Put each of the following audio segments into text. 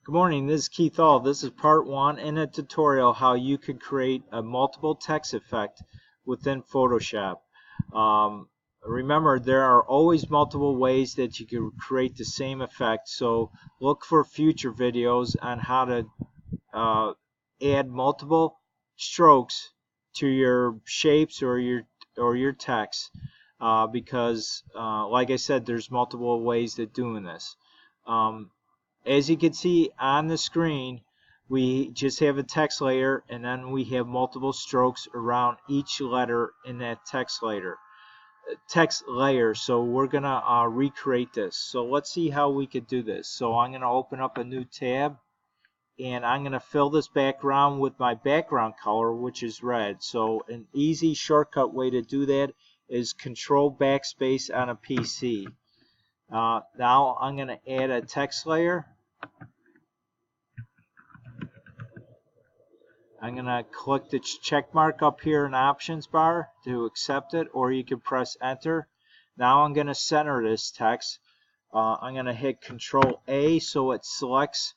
Good morning, this is Keith All. This is part 1 in a tutorial how you could create a multiple text effect within Photoshop. Remember, there are always multiple ways that you can create the same effect, so look for future videos on how to add multiple strokes to your shapes or your text, because like I said, there's multiple ways of doing this. As you can see on the screen, we just have a text layer, and then we have multiple strokes around each letter in that text layer. So we're gonna recreate this. So let's see how we could do this. So I'm gonna open up a new tab, and I'm gonna fill this background with my background color, which is red. So an easy shortcut way to do that is Control Backspace on a PC. Now I'm going to add a text layer. I'm going to click the check mark up here in the options bar to accept it, or you can press enter. Now I'm going to center this text. I'm going to hit Control A so it selects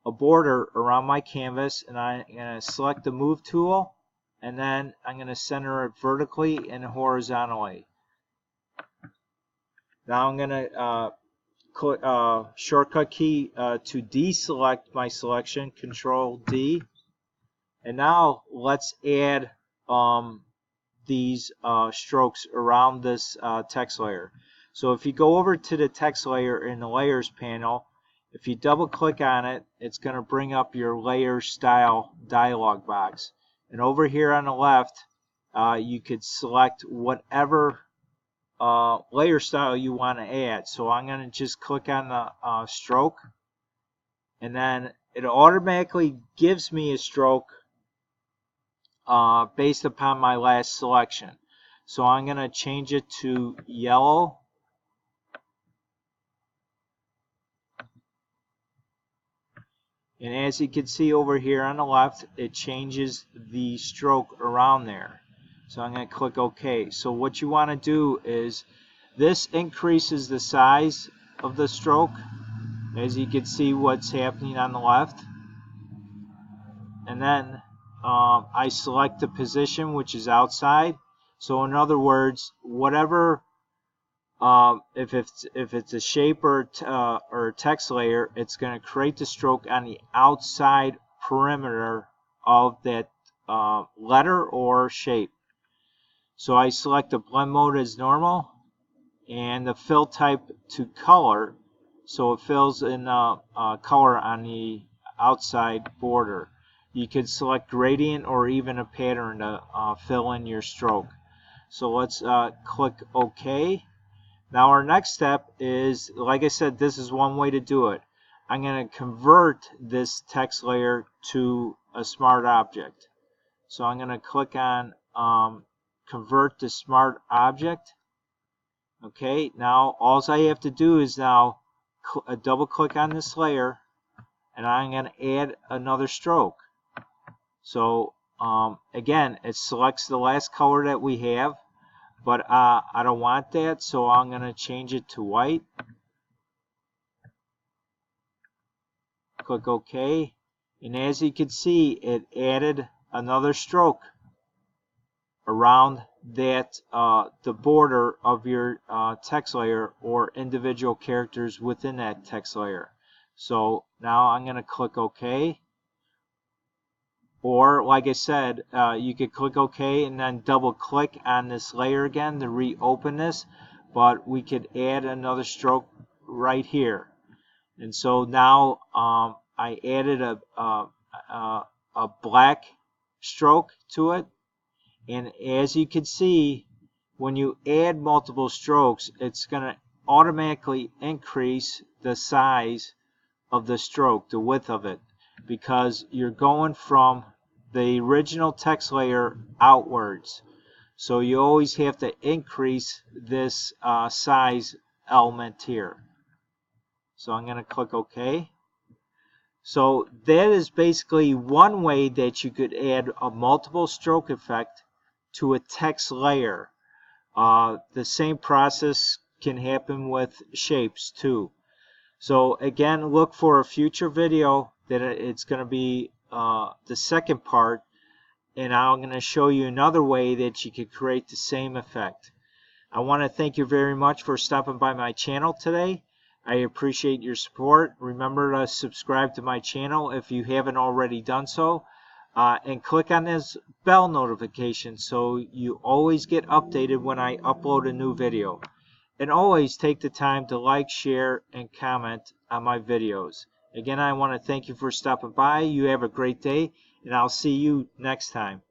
a border around my canvas, and I'm going to select the move tool, and then I'm going to center it vertically and horizontally. Now I'm going to shortcut key to deselect my selection, Control D, and now let's add these strokes around this text layer. So if you go over to the text layer in the layers panel, if you double click on it, it's going to bring up your layer style dialog box, and over here on the left you could select whatever layer style you want to add. So I'm going to just click on the stroke, and then it automatically gives me a stroke based upon my last selection. So I'm going to change it to yellow, and as you can see over here on the left, it changes the stroke around there. So I'm going to click OK. So what you want to do is, this increases the size of the stroke, as you can see what's happening on the left. And then I select the position, which is outside. So in other words, whatever, if it's a shape or a text layer, it's going to create the stroke on the outside perimeter of that letter or shape. So I select the blend mode as normal, and the fill type to color, so it fills in color on the outside border. You could select gradient or even a pattern to fill in your stroke. So let's click OK. Now our next step is, like I said, this is one way to do it. I'm going to convert this text layer to a smart object. So I'm going to click on Convert to Smart Object. Okay, now all I have to do is now double click on this layer, and I'm going to add another stroke. So again, it selects the last color that we have, but I don't want that, so I'm going to change it to white. Click OK, and as you can see, it added another stroke around that the border of your text layer or individual characters within that text layer. So now I'm going to click OK, or like I said, you could click OK and then double click on this layer again to reopen this, but we could add another stroke right here. And so now I added a black stroke to it. And as you can see, when you add multiple strokes, it's going to automatically increase the size of the stroke, the width of it, because you're going from the original text layer outwards. So you always have to increase this size element here. So I'm going to click OK. So that is basically one way that you could add a multiple stroke effect to a text layer. The same process can happen with shapes too. So again, look for a future video that it's going to be the second part, and I'm going to show you another way that you could create the same effect. I want to thank you very much for stopping by my channel today. I appreciate your support. Remember to subscribe to my channel if you haven't already done so. And click on this bell notification so you always get updated when I upload a new video. And always take the time to like, share, and comment on my videos. Again, I want to thank you for stopping by. You have a great day, and I'll see you next time.